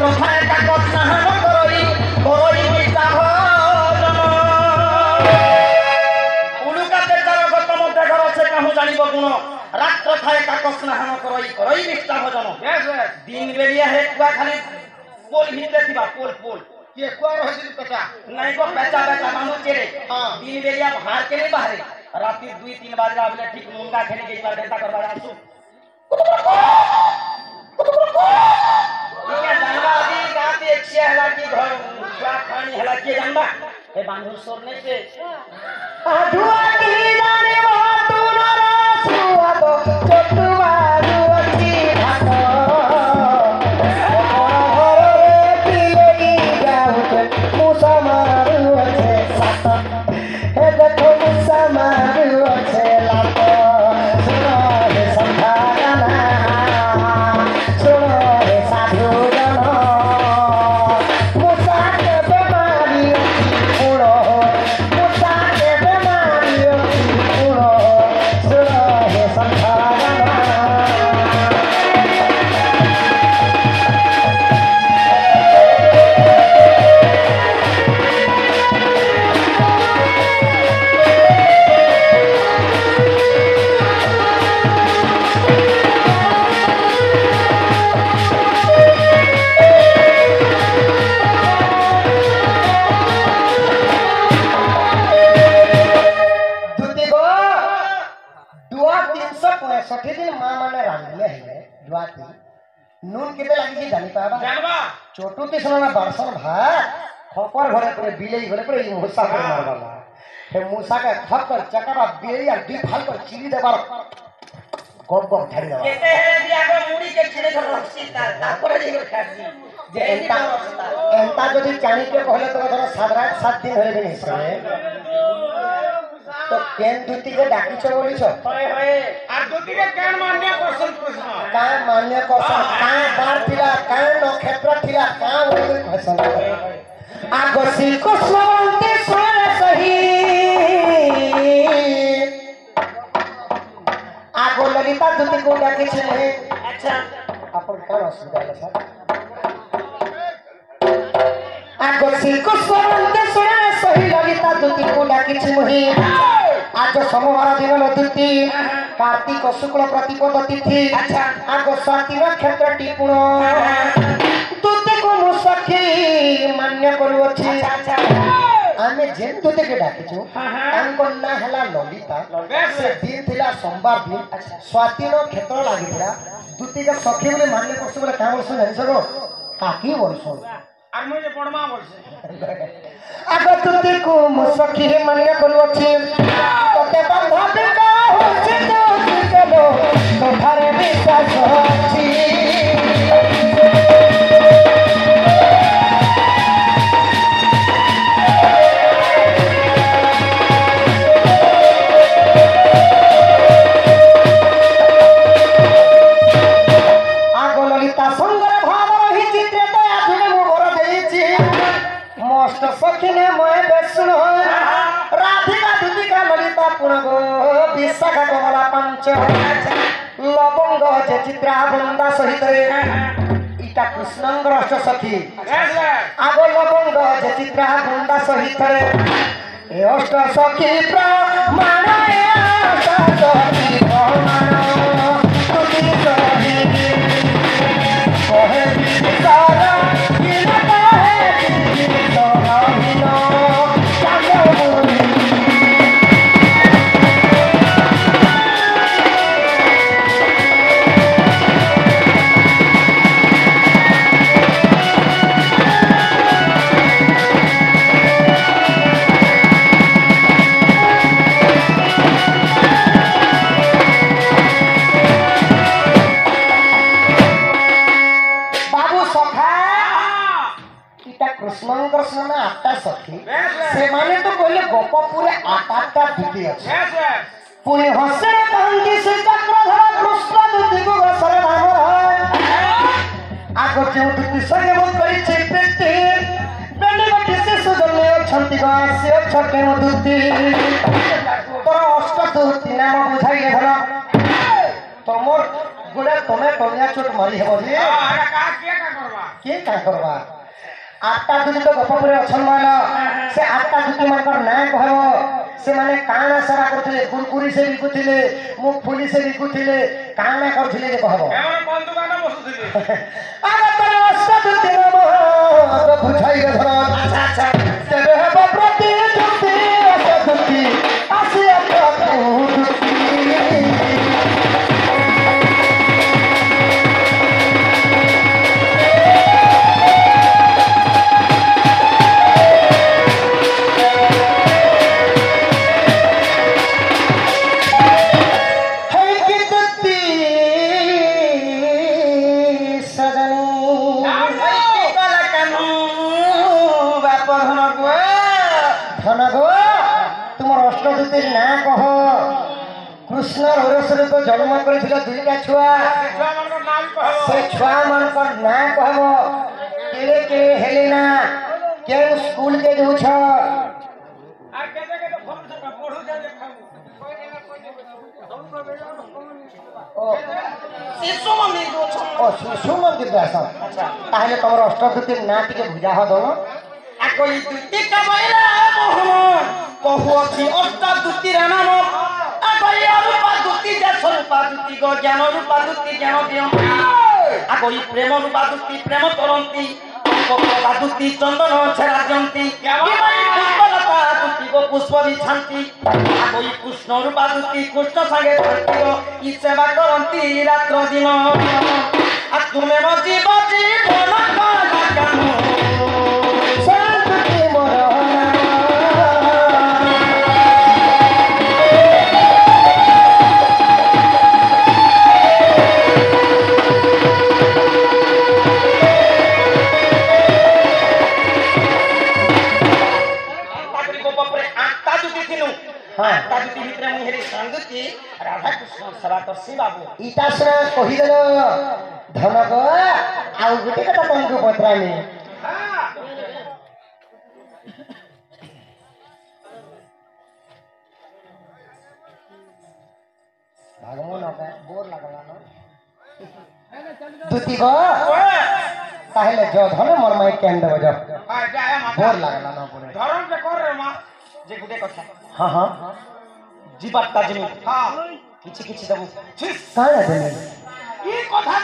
রাত্র খায় কাকত স্নান করই করই মিষ্টা ভোজন উলুকাতে যার গত মধ্যে ঘর আছে কাহু জানিব গুণ রাত্র খায় কাকত স্নান করই করই মিষ্টা ভোজন দিন বেলিয়া হে কুয়া খালি পোল ভিতরে দিবা পোল পোল ये कुआ रहছিল পেটা नहीं को बेचा बेचा मानो चेरे दिन बेलिया भार के नहीं बाहरे राती 2-3 बजे आबले ठीक मुंगा खेली के बार घंटा करवा आसु ये जानवा अभी गाते एकछे हला की घर क्या खानी हला के जानवा ए बांधु सोर नहीं के अधुआ की जाने वो तू न रसुआ तो चटुआ रुची भात नून केते लागि जानि पाबा जानबा छोटू के समय बरसन भात खपर घरे पर बिलेई घरे पर मूसा पर मारबा हे मूसा के खपर चकरा बिलेई आ दी फाल पर चिरी देबार गप गप धरि देबा केते हे दिया को मुड़ी के छिड़े धर रखसी तापर जे खासी जे एंता जदी चाणी के कहले तो धर 7 दिन हरे बिनी से तो केन दुती के डाकी छ बोली छ होय होय आ दुती के केन मान्य क्वेश्चन प्रश्न का मान्य क्वेश्चन का बार थिला का नक्षत्र थिला का ओइ क्वेश्चन आगसी कुसुमवंती सोर सही आगो ललिता दुती को डाकी छ नहीं अच्छा अपन का असुविधा है सर आगसी कुसुमवंती सोर सही ललिता दुती को डाकी छ नहीं आज सोमवार दिन नदुती कार्तिक शुक्ल प्रतिपद तिथि आग स्वाति नक्षत्र टिपुण तुते को मु सखी मान्य करू अछि आमे जेन तुते के डाकी छु तांको ना हला ललिता से दिन थिला सोमवार दिन स्वाति नक्षत्र लागिला दुती के सखी बोले मान्य करछु बोले का बोलछु जानि सको काकी बोलछु आर मुझे पड़मा बोलछु आग तुते को मु सखी मान्य करू अछि ते बंधा का होछि तो चलो तोहरे विश्वास होछि आगो ललिता सुंदर भाव रही चित्र दया जुने मोर देछि मस्त सखी ने मोय बेसुनो राधिका दुतिका ललिता पुनगो विशाखा कमला पंच लवंग जे चित्रा वृंदा सहित इटा कृष्णंगर अष्ट सखी आगो लवंग जे चित्रा वृंदा सहित ए अष्ट सखी प्रमाण अष्ट सखी प्रमाण तुति सखी कहे विचारा किन कहे विचारा हिनो कृष्णंकर सुना आठटा सखी से माने तो कहले गोपपुरे आठटा दुती अछि पुनि हसे कांती से चक्रधर कृष्ण दुती को सरे नाम आगो जे दुती संगे मन करी छै प्रीति बेनी गटी से सुजने छंती गासे छके दुती तोर अष्ट दुती नाम बुझाई धर तोमर गोड़े तुम्हें टोलिया चोट मारी है बोली के का करवा आठटा दुती तो गप परे अछन मान से आठटा दुती मानकर ना कहबो से माने काना सेवा करथिले कुरकुरी से बिकुथिले मुखफुली से बिकुथिले काना करथिले जे कहबो एमन बंधु गाना बसुथिले आगे तर अष्ट दुती नमो तो बुझाई रे धर अच्छा तेरे हे प्रति दुती अष्ट दुती आसी अष्ट दुती कृष्ण हरसरे तो जन्म कर दुईटा छुआ से छुआ मानकर ना कहबो केरे केरे हेलेना के स्कूल के जो छ आ केते केते फोन से पढू जा देखाऊ ओ शिशु मंदिर जो छ ओ शिशु मंदिर दास अच्छा ताहले तमर अष्टदूती ना टिके बुझा ह दोनो आ कोई दुती का बैला मोहन कहू अछि अष्टदूती रा नाम आ कोई रूपा दूती जा स्वरूपा दूती गो ज्ञान रूपा दूती ज्ञान दियो आ कोई प्रेम रूपा दूती प्रेम करंती रूपा दूती चंदन छेरा जंती पुष्पलता दूती गो पुष्प बिछांती आ कोई कृष्ण रूपा दूती कृष्ण संगे थांती गो ई सेवा करंती रात्र दिन आ तुमे बजी बजी मन काला कानो शांति मोर राधा कृष्ण सेवा करसी बाबू इटा सुना कहि देलो धनक आउ गुटे कथा तुमको पत्रानी भागमो न का बोर लागला न दुती गो ताहले जो धन मोर माई केन देबो जो हां जाय मा बोर लागला न पुरे धरम से कर रे मा जे गुटे कथा हां हां जीवात्ता जमी हां किछि किछि दबु काना देनी ई कथा